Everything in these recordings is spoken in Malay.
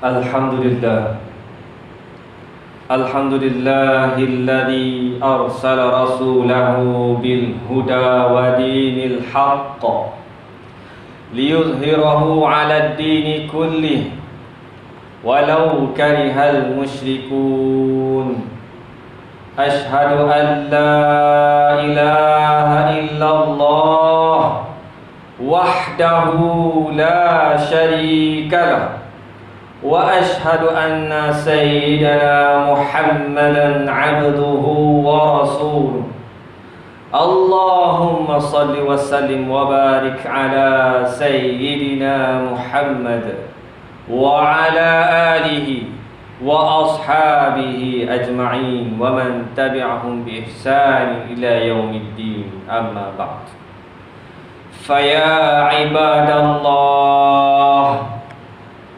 Alhamdulillah. Alhamdulillahilladzi arsala rasulahu bil huda wa dinil haqq liyuzhirahu 'alad dini kullih walau karihal musyrikun. Ashhadu an la ilaha illallah wahdahu la syarika lah wa ashhadu anna sayyidana Muhammadan abduhu wa rasuluh. Allahumma salli wa sallim wa barik ala sayyidina Muhammad wa ala alihi wa ashabihi ajma'in wa man tabi'ahum bi ihsan ila yaumiddin, amma ba'd. Faya ibadallah,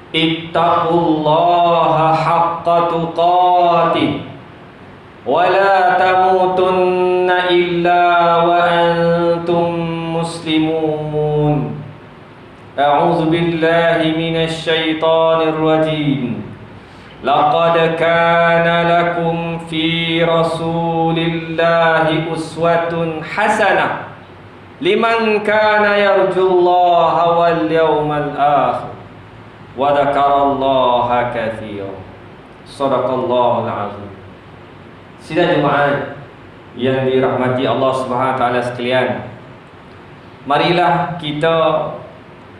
ittaqullaha haqqa tuqatih wa la tamutunna illa wa antum muslimun. A'udzu billahi minasy syaithanir rajim. Laqad kana lakum fi rasulillahi uswatun hasanah liman kana yarjullaha wal yawmal akhir wa dzakarallaha katsiran. Shadaqallahul azim. Sidang jemaah yang dirahmati Allah Subhanahu wa taala sekalian, marilah kita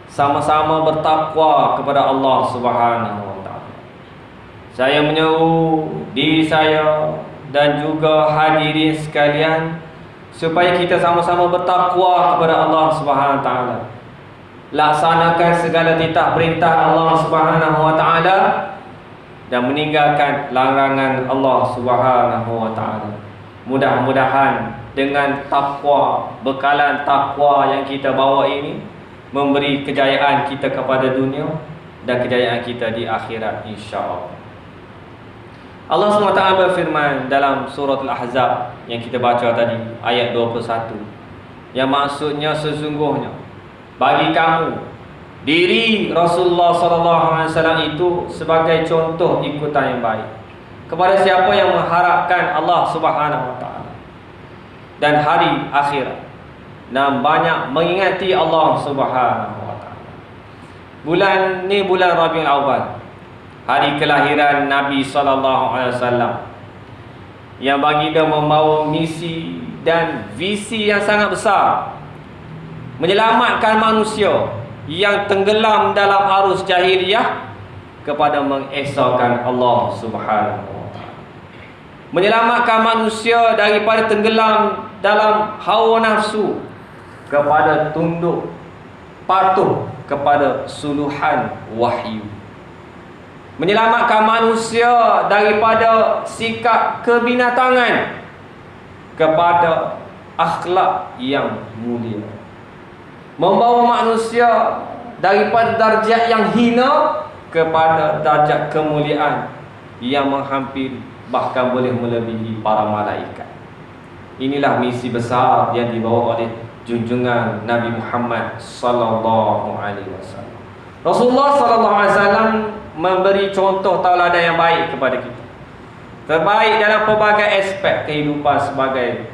sama-sama bertakwa kepada Allah Subhanahu wa taala. Saya menyeru diri saya dan juga hadirin sekalian supaya kita sama-sama bertakwa kepada Allah Subhanahu wa taala. Laksanakan segala titah perintah Allah Subhanahu wa taala dan meninggalkan larangan Allah Subhanahu wa taala. Mudah-mudahan dengan takwa, bekalan takwa yang kita bawa ini memberi kejayaan kita kepada dunia dan kejayaan kita di akhirat, insya-Allah. Allah SWT berfirman dalam surah Al-Ahzab yang kita baca tadi, ayat 21, yang maksudnya sesungguhnya bagi kamu diri Rasulullah SAW itu sebagai contoh ikutan yang baik kepada siapa yang mengharapkan Allah Subhanahu wa taala dan hari akhirat dan banyak mengingati Allah Subhanahu wa taala. Bulan ni bulan Rabiul Awal, hari kelahiran Nabi SAW, yang baginda membawa misi dan visi yang sangat besar, menyelamatkan manusia yang tenggelam dalam arus jahiliyah kepada mengesahkan Allah Subhanahu wa taala. Menyelamatkan manusia daripada tenggelam dalam hawa nafsu kepada tunduk patuh kepada suluhan wahyu. Menyelamatkan manusia daripada sikap kebinatangan kepada akhlak yang mulia. Membawa manusia daripada darjat yang hina kepada darjat kemuliaan yang menghampiri, bahkan boleh melebihi para malaikat. Inilah misi besar yang dibawa oleh junjungan Nabi Muhammad sallallahu alaihi wasallam. Rasulullah sallallahu alaihi wasallam memberi contoh tauladan yang baik kepada kita. Terbaik dalam pelbagai aspek kehidupan, sebagai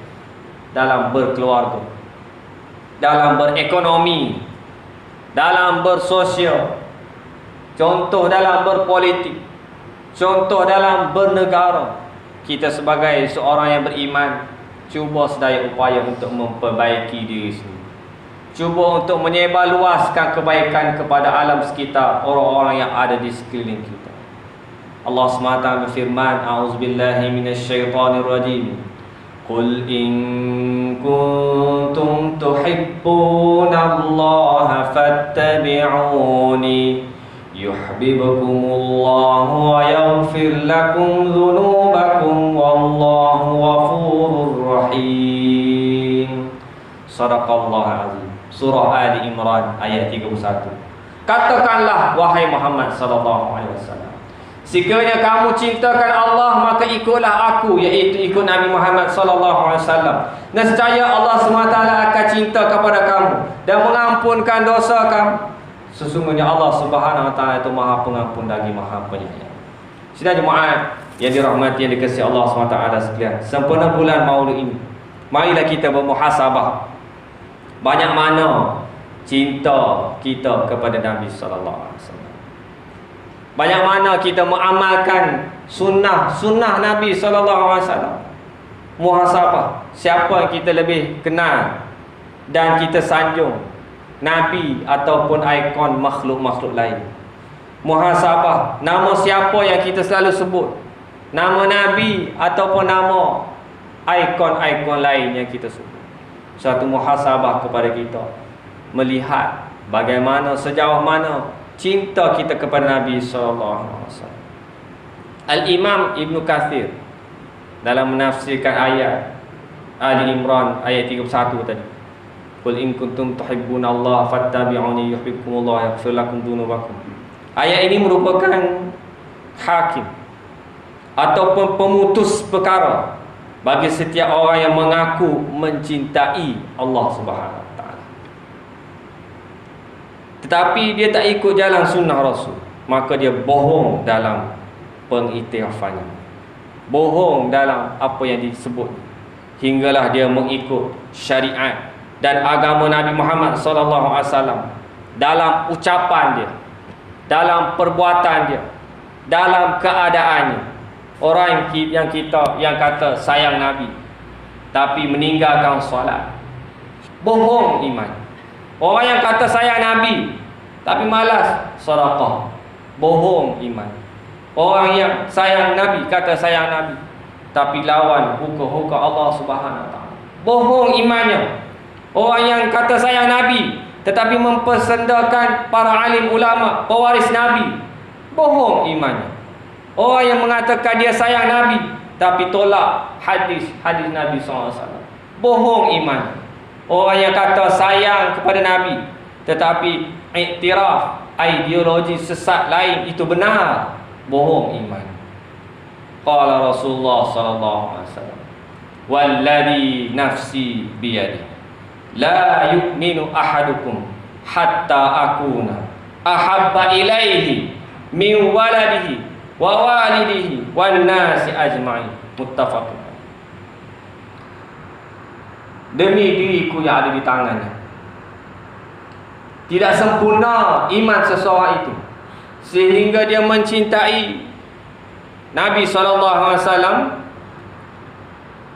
dalam berkeluarga, dalam berekonomi, dalam bersosial, contoh dalam berpolitik, contoh dalam bernegara. Kita sebagai seorang yang beriman cuba sedaya upaya untuk memperbaiki diri sendiri, cuba untuk menyebarluaskan kebaikan kepada alam sekitar, orang-orang yang ada di sekeliling kita. Allah SWT berfirman, a'udzubillahi minasyaitonirrajim. Qul in kuntum tuhibbunallaha fattabi'uni yuhibbukumullahu wa yaghfir lakum dzunubakum wallahu ghafurur rahim. Shadaqallahul azim. Surah Ali Imran ayat 31. Katakanlah wahai Muhammad sallallahu alaihi wasallam, sekiranya kamu cintakan Allah, maka ikutlah aku, iaitu ikut Nabi Muhammad sallallahu alaihi wasallam. Nescaya Allah SWT akan cinta kepada kamu dan mengampunkan dosa kamu. Sesungguhnya Allah Subhanahu wa taala itu Maha Pengampun lagi Maha Penyayang. Sidang jemaat yang dirahmati yang dikasihi Allah SWT sekalian, sempena bulan Maulid ini, marilah kita bermuhasabah. Banyak mana cinta kita kepada Nabi sallallahu alaihi wasallam. Banyak mana kita mengamalkan sunnah Nabi sallallahu alaihi wasallam. Muhasabah, siapa yang kita lebih kenal dan kita sanjung, Nabi ataupun ikon makhluk-makhluk lain. Muhasabah, nama siapa yang kita selalu sebut, nama Nabi ataupun nama ikon-ikon lain yang kita sebut. Satu muhasabah kepada kita, melihat bagaimana, sejauh mana cinta kita kepada Nabi SAW. Al-Imam Ibn Kathir dalam menafsirkan ayat Ali Imran ayat 31 tadi, qul in kuntum tuhibbunallaha fattabi'uni yuhibbukumullah yaghfir lakum dzunubakum. Ayat ini merupakan hakim ataupun pemutus perkara bagi setiap orang yang mengaku mencintai Allah Subhanahu wa taala, tetapi dia tak ikut jalan sunnah Rasul, maka dia bohong dalam pengiktirafannya, bohong dalam apa yang disebut, hinggalah dia mengikut syariat dan agama Nabi Muhammad SAW dalam ucapan dia, dalam perbuatan dia, dalam keadaannya. Orang yang kata sayang Nabi tapi meninggalkan solat, bohong iman. Orang yang kata sayang Nabi tapi malas sedekah, bohong iman. Orang yang sayang Nabi, kata sayang Nabi tapi lawan hukum Allah Subhanahu wa taala, bohong imannya. Orang yang kata sayang Nabi tetapi mempersendakan para alim ulama, pewaris Nabi, bohong imannya. Orang yang mengatakan dia sayang Nabi tapi tolak hadis Nabi SAW, bohong iman. Orang yang kata sayang kepada Nabi tetapi iktiraf ideologi sesat lain itu benar, bohong iman. Qala Rasulullah sallallahu alaihi wasallam, walladhi nafsi biyadi la yu'minu ahadukum hatta akuna ahabba ilaihi min waladihi wa walidihi wan nasi ajma'in. Muttafaqun. Demi diriku yang ada di tangannya, tidak sempurna iman seseorang itu sehingga dia mencintai Nabi SAW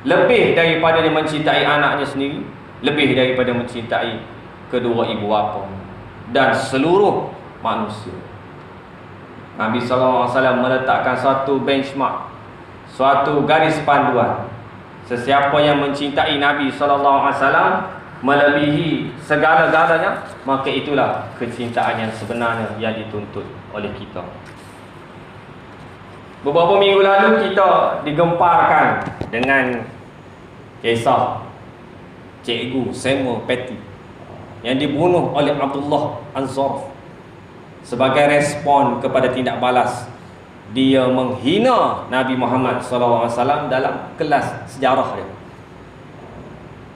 lebih daripada dia mencintai anaknya sendiri, lebih daripada mencintai kedua ibu bapa dan seluruh manusia. Nabi SAW meletakkan suatu benchmark, suatu garis panduan. Sesiapa yang mencintai Nabi SAW melebihi segala-galanya, maka itulah kecintaan yang sebenarnya yang dituntut oleh kita. Beberapa minggu lalu kita digemparkan dengan kisah Cikgu Samuel Petty yang dibunuh oleh Abdullah Anzorf sebagai respon kepada tindak balas dia menghina Nabi Muhammad SAW dalam kelas sejarah dia.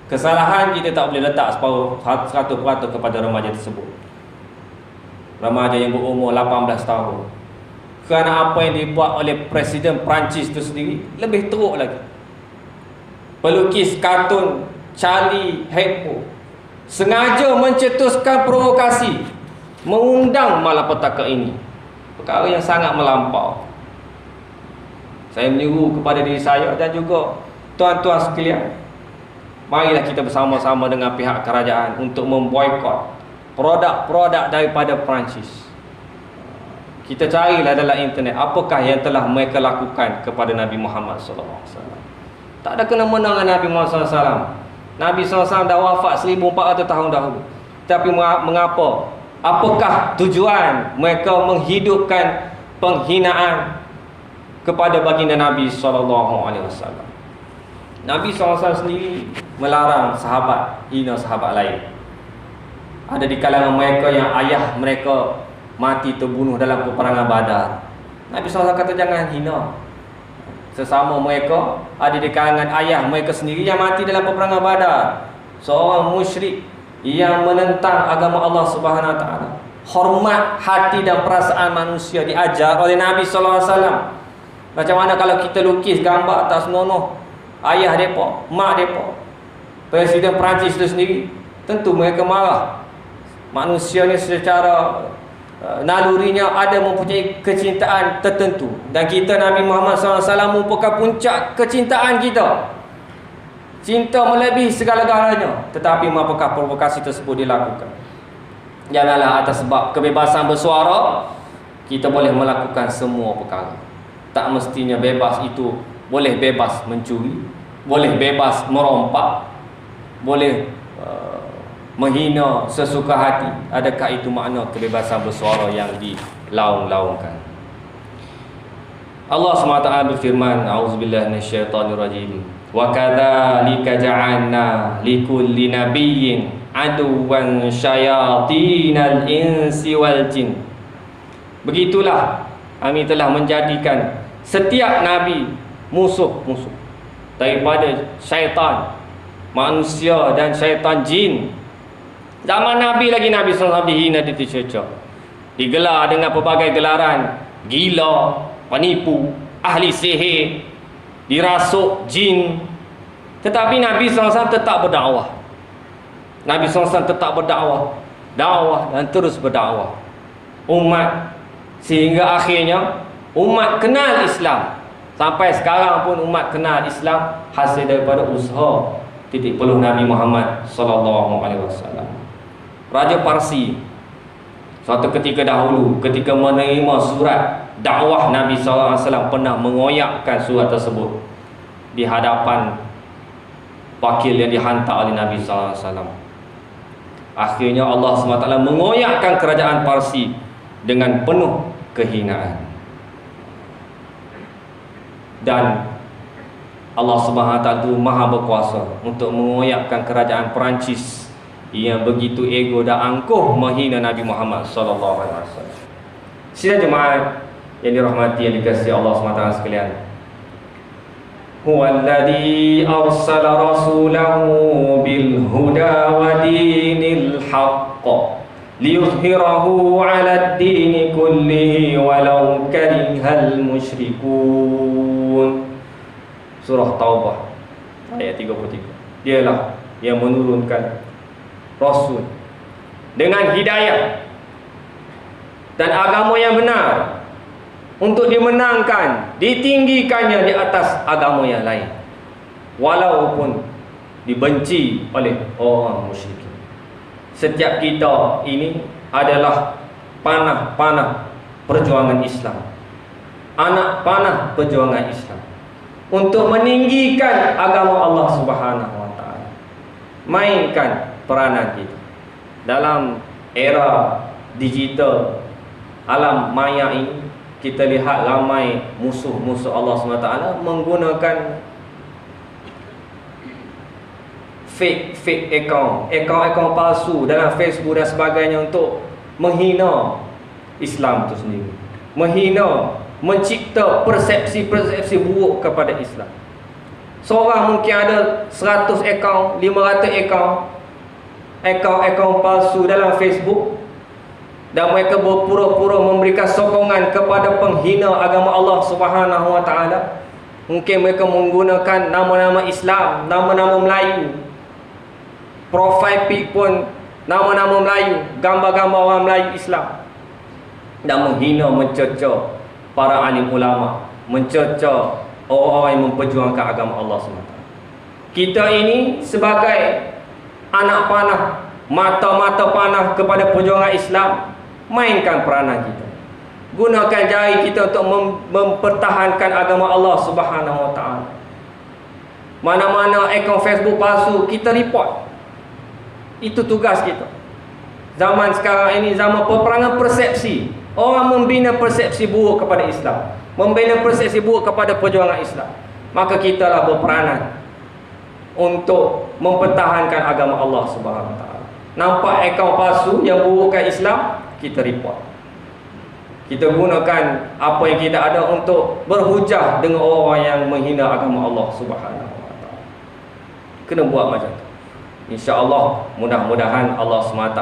Kesalahan kita tak boleh letak 100% kepada remaja tersebut, remaja yang berumur 18 tahun. Kerana apa yang dibuat oleh Presiden Perancis itu sendiri lebih teruk lagi. Pelukis kartun Charlie Hebdo sengaja mencetuskan provokasi, mengundang malapetaka ini, perkara yang sangat melampau. Saya menyeru kepada diri saya dan juga tuan-tuan sekalian, marilah kita bersama-sama dengan pihak kerajaan untuk memboikot produk-produk daripada Perancis. Kita carilah dalam internet apakah yang telah mereka lakukan kepada Nabi Muhammad SAW. Tak ada kena-mena dengan Nabi Muhammad SAW. Nabi SAW dah wafat 1400 tahun dahulu. Tapi mengapa? Apakah tujuan mereka menghidupkan penghinaan kepada baginda Nabi SAW? Nabi SAW sendiri melarang sahabat hina sahabat lain. Ada di kalangan mereka yang ayah mereka mati terbunuh dalam peperangan Badar. Nabi SAW kata jangan hina sesama mereka. Ada di kalangan ayah mereka sendiri yang mati dalam peperangan Badar, seorang musyrik yang menentang agama Allah Subhanahu Wa Taala. hormat hati dan perasaan manusia diajar oleh Nabi sallallahu alaihi wasallam. Macam mana kalau kita lukis gambar atas nonoh ayah depa, mak depa, Presiden Perancis itu sendiri, tentu mereka marah. Manusia ni secara nalurinya ada mempunyai kecintaan tertentu, dan kita Nabi Muhammad SAW merupakan puncak kecintaan kita. Cinta melebihi segala-galanya, tetapi apakah provokasi tersebut dilakukan? Janganlah atas sebab kebebasan bersuara kita boleh melakukan semua perkara. Tak mestinya bebas itu boleh bebas mencuri, boleh bebas merompak, boleh menghina sesuka hati. Adakah itu makna kebebasan bersuara yang dilaung-laungkan? Allah SWT berfirman, A'udzubillahi minasyaitonirrajim. Wa kadzalika ja'alna likulli nabiyyin aduwan syayatinal insi wal jin. Begitulah kami telah menjadikan setiap nabi musuh-musuh daripada syaitan manusia dan syaitan jin. Zaman Nabi lagi Nabi SAW dihina, dicerca, digelar dengan pelbagai gelaran: gila, penipu, ahli sihir, dirasuk jin. Tetapi Nabi SAW tetap berdakwah. Nabi SAW tetap berdakwah, dakwah dan terus berdakwah umat, sehingga akhirnya umat kenal Islam. Sampai sekarang pun umat kenal Islam hasil daripada usaha titik peluh Nabi Muhammad sallallahu alaihi wasallam. Raja Parsi suatu ketika dahulu, ketika menerima surat dakwah Nabi sallallahu alaihi wasallam, pernah mengoyakkan surat tersebut di hadapan wakil yang dihantar oleh Nabi sallallahu alaihi wasallam. Akhirnya Allah SWT mengoyakkan kerajaan Parsi dengan penuh kehinaan. Dan Allah SWT itu maha berkuasa untuk mengoyakkan kerajaan Perancis yang begitu ego dan angkuh menghina Nabi Muhammad SAW. Sidang jemaat yang dirahmati, yang dikasihi Allah SWT sekalian, huwallazi arsala rasulahu bil huda wa dinil haqq liyuzhirahu 'ala ad-din kullihi walau karihal musyrikun. Surah Taubah ayat 33. Dialah yang menurunkan Rasul dengan hidayah dan agama yang benar untuk dimenangkan, ditinggikannya di atas agama yang lain, walaupun dibenci oleh orang musyrik. Setiap kita ini adalah panah-panah perjuangan Islam, anak panah perjuangan Islam untuk meninggikan agama Allah Subhanahu wa taala. Mainkan peranan kita dalam era digital, alam maya ini. Kita lihat ramai musuh-musuh Allah SWT menggunakan fake account palsu dalam Facebook dan sebagainya untuk menghina Islam itu sendiri, menghina, mencipta persepsi-persepsi buruk kepada Islam. Seorang mungkin ada 100 akaun, 500 akaun palsu dalam Facebook, dan mereka berpura-pura memberikan sokongan kepada penghina agama Allah Subhanahu wa taala. Mungkin mereka menggunakan nama-nama Islam, nama-nama Melayu. Profile pic pun nama-nama Melayu, gambar-gambar orang Melayu Islam, dan menghina, mencerca para alim ulama, mencerca orang-orang yang memperjuangkan agama Allah SWT. Kita ini sebagai anak panah, mata-mata panah kepada perjuangan Islam, mainkan peranan kita. Gunakan jari kita untuk mempertahankan agama Allah Subhanahu wa taala. Mana-mana akaun Facebook palsu, kita report. Itu tugas kita. Zaman sekarang ini zaman peperangan persepsi. Orang membina persepsi buruk kepada Islam, membina persepsi buruk kepada perjuangan Islam. Maka kitalah berperanan untuk mempertahankan agama Allah Subhanahu wa taala. Nampak akaun palsu yang burukkan Islam, kita report. Kita gunakan apa yang kita ada untuk berhujah dengan orang yang menghina agama Allah Subhanahu wa taala. Kena buat macam tu. Insya-Allah, mudah-mudahan Allah SWT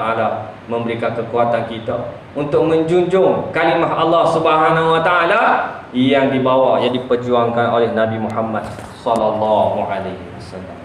memberikan kekuatan kita untuk menjunjung kalimah Allah Subhanahu wa taala yang dibawa, yang diperjuangkan oleh Nabi Muhammad sallallahu alaihi wasallam.